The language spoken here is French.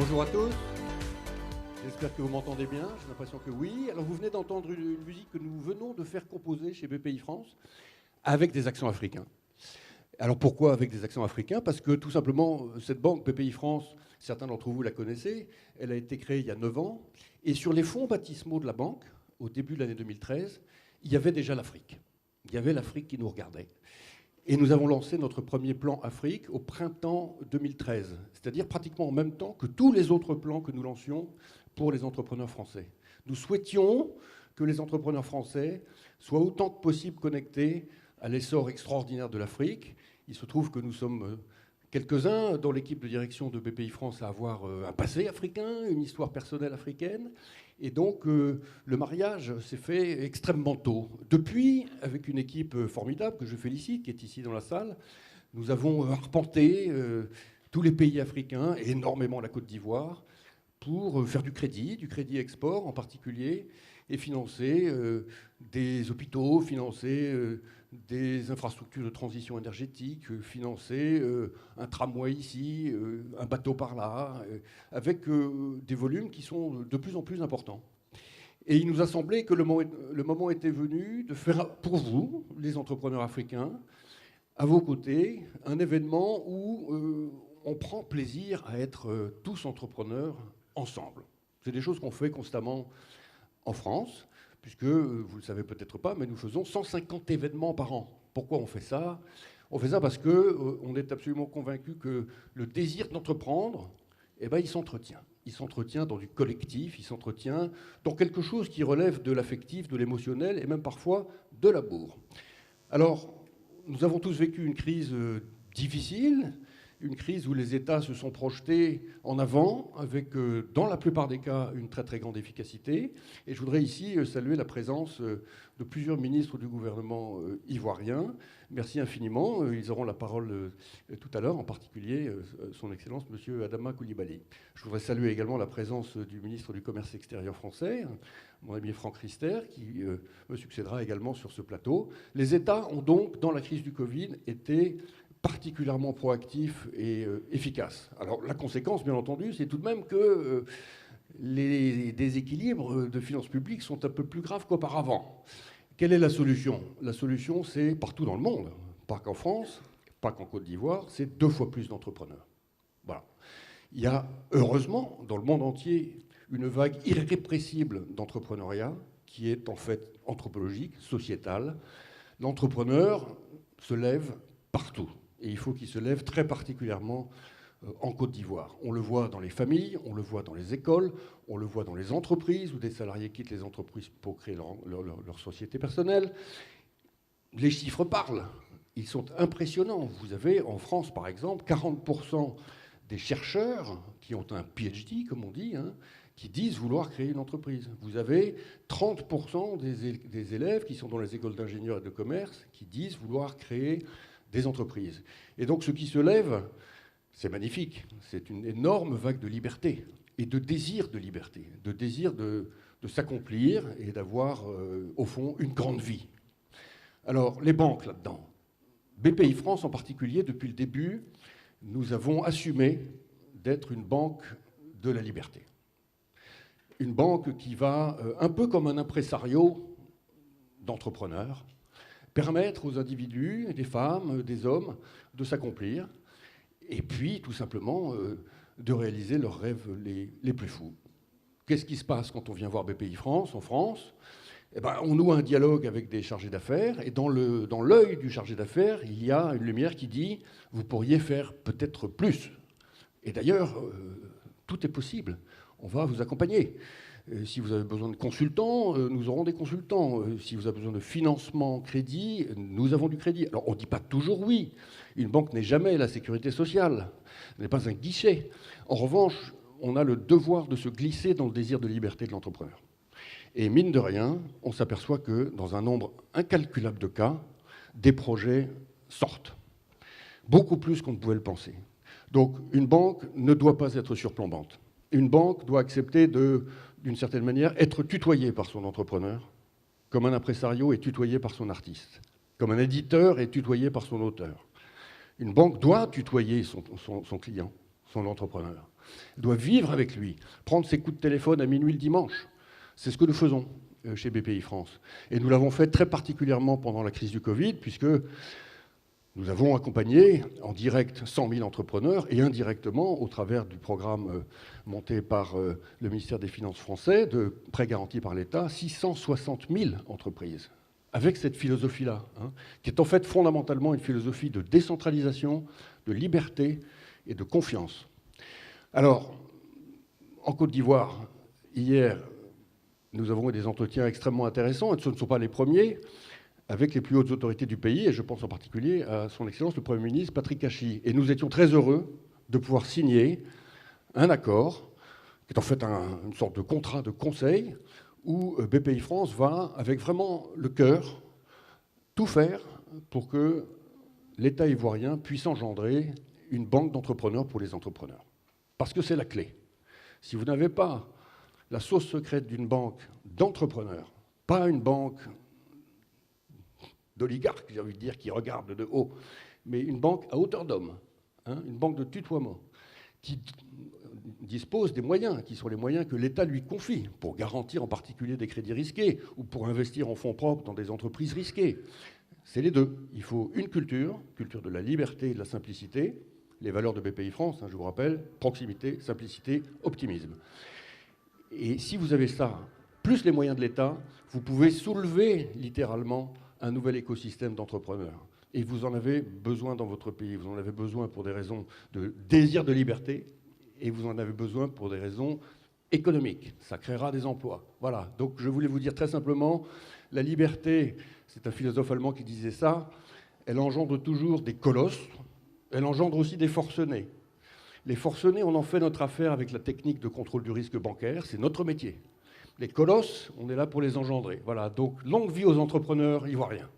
Bonjour à tous, j'espère que vous m'entendez bien, j'ai l'impression que oui. Alors vous venez d'entendre une musique que nous venons de faire composer chez BPI France avec des accents africains. Alors pourquoi avec des accents africains? Parce que tout simplement, cette banque BPI France, certains d'entre vous la connaissez, elle a été créée il y a 9 ans, et sur les fonds baptismaux de la banque, au début de l'année 2013, il y avait déjà l'Afrique. Il y avait l'Afrique qui nous regardait. Et nous avons lancé notre premier plan Afrique au printemps 2013, c'est-à-dire pratiquement en même temps que tous les autres plans que nous lancions pour les entrepreneurs français. Nous souhaitions que les entrepreneurs français soient autant que possible connectés à l'essor extraordinaire de l'Afrique. Il se trouve que nous sommes quelques-uns dans l'équipe de direction de BPI France à avoir un passé africain, une histoire personnelle africaine. Et donc, le mariage s'est fait extrêmement tôt. Depuis, avec une équipe formidable que je félicite, qui est ici dans la salle, nous avons arpenté tous les pays africains, et énormément la Côte d'Ivoire, pour faire du crédit export en particulier, et financer des hôpitaux, financer des infrastructures de transition énergétique, financer un tramway ici, un bateau par là, avec des volumes qui sont de plus en plus importants. Et il nous a semblé que le moment était venu de faire pour vous, les entrepreneurs africains, à vos côtés, un événement où on prend plaisir à être tous entrepreneurs ensemble. C'est des choses qu'on fait constamment en France, puisque, vous ne le savez peut-être pas, mais nous faisons 150 événements par an. Pourquoi on fait ça? On fait ça parce qu'on est absolument convaincu que le désir d'entreprendre, eh ben, il s'entretient. Il s'entretient dans du collectif, il s'entretient dans quelque chose qui relève de l'affectif, de l'émotionnel, et même parfois de l'amour. Alors, nous avons tous vécu une crise difficile, une crise où les États se sont projetés en avant, avec, dans la plupart des cas, une très très grande efficacité. Et je voudrais ici saluer la présence de plusieurs ministres du gouvernement ivoirien. Merci infiniment. Ils auront la parole tout à l'heure, en particulier son Excellence, M. Adama Coulibaly. Je voudrais saluer également la présence du ministre du Commerce extérieur français, mon ami Franck Riester, qui me succédera également sur ce plateau. Les États ont donc, dans la crise du Covid, été particulièrement proactif et efficace. Alors la conséquence, bien entendu, c'est tout de même que les déséquilibres de finances publiques sont un peu plus graves qu'auparavant. Quelle est la solution? La solution, c'est partout dans le monde, pas qu'en France, pas qu'en Côte d'Ivoire, c'est 2 fois plus d'entrepreneurs. Voilà. Il y a, heureusement, dans le monde entier, une vague irrépressible d'entrepreneuriat qui est en fait anthropologique, sociétale. L'entrepreneur se lève partout. Et il faut qu'il se lève très particulièrement en Côte d'Ivoire. On le voit dans les familles, on le voit dans les écoles, on le voit dans les entreprises où des salariés quittent les entreprises pour créer leur société personnelle. Les chiffres parlent, ils sont impressionnants. Vous avez en France, par exemple, 40% des chercheurs qui ont un PhD, comme on dit, qui disent vouloir créer une entreprise. Vous avez 30% des élèves qui sont dans les écoles d'ingénieurs et de commerce qui disent vouloir créer des entreprises. Et donc ce qui se lève, c'est magnifique. C'est une énorme vague de liberté et de désir de liberté, de désir de s'accomplir et d'avoir, au fond, une grande vie. Alors, les banques là-dedans. BPI France en particulier, depuis le début, nous avons assumé d'être une banque de la liberté. Une banque qui va, un peu comme un impresario d'entrepreneurs, permettre aux individus, des femmes, des hommes, de s'accomplir, et puis tout simplement de réaliser leurs rêves les plus fous. Qu'est-ce qui se passe quand on vient voir BPI France en France? Eh ben, on noue un dialogue avec des chargés d'affaires, et dans l'œil du chargé d'affaires, il y a une lumière qui dit « vous pourriez faire peut-être plus ». Et d'ailleurs, tout est possible. On va vous accompagner. Si vous avez besoin de consultants, nous aurons des consultants. Si vous avez besoin de financement, crédit, nous avons du crédit. Alors, on ne dit pas toujours oui. Une banque n'est jamais la sécurité sociale. Ce n'est pas un guichet. En revanche, on a le devoir de se glisser dans le désir de liberté de l'entrepreneur. Et mine de rien, on s'aperçoit que dans un nombre incalculable de cas, des projets sortent. Beaucoup plus qu'on ne pouvait le penser. Donc, une banque ne doit pas être surplombante. Une banque doit accepter d'une certaine manière, être tutoyé par son entrepreneur, comme un impresario est tutoyé par son artiste, comme un éditeur est tutoyé par son auteur. Une banque doit tutoyer son client, son entrepreneur. Elle doit vivre avec lui, prendre ses coups de téléphone à minuit le dimanche. C'est ce que nous faisons chez BPI France. Et nous l'avons fait très particulièrement pendant la crise du Covid, puisque nous avons accompagné en direct 100 000 entrepreneurs et indirectement, au travers du programme monté par le ministère des Finances français, de prêts garantis par l'État, 660 000 entreprises. Avec cette philosophie-là, hein, qui est en fait fondamentalement une philosophie de décentralisation, de liberté et de confiance. Alors, en Côte d'Ivoire, hier, nous avons eu des entretiens extrêmement intéressants, et ce ne sont pas les premiers, avec les plus hautes autorités du pays, et je pense en particulier à son Excellence le Premier ministre Patrick Hachi. Et nous étions très heureux de pouvoir signer un accord, qui est en fait une sorte de contrat de conseil, où BPI France va, avec vraiment le cœur, tout faire pour que l'État ivoirien puisse engendrer une banque d'entrepreneurs pour les entrepreneurs. Parce que c'est la clé. Si vous n'avez pas la sauce secrète d'une banque d'entrepreneurs, pas une banque d'oligarques, j'ai envie de dire, qui regarde de haut, mais une banque à hauteur d'homme, hein, une banque de tutoiement, qui dispose des moyens, qui sont les moyens que l'État lui confie, pour garantir en particulier des crédits risqués, ou pour investir en fonds propres dans des entreprises risquées. C'est les deux. Il faut une culture de la liberté et de la simplicité, les valeurs de BPI France, hein, je vous rappelle, proximité, simplicité, optimisme. Et si vous avez ça, plus les moyens de l'État, vous pouvez soulever littéralement un nouvel écosystème d'entrepreneurs. Et vous en avez besoin dans votre pays. Vous en avez besoin pour des raisons de désir de liberté et vous en avez besoin pour des raisons économiques. Ça créera des emplois. Voilà. Donc je voulais vous dire très simplement, la liberté, c'est un philosophe allemand qui disait ça, elle engendre toujours des colosses, elle engendre aussi des forcenés. Les forcenés, on en fait notre affaire avec la technique de contrôle du risque bancaire, c'est notre métier. Les colosses, on est là pour les engendrer. Voilà, donc longue vie aux entrepreneurs ivoiriens.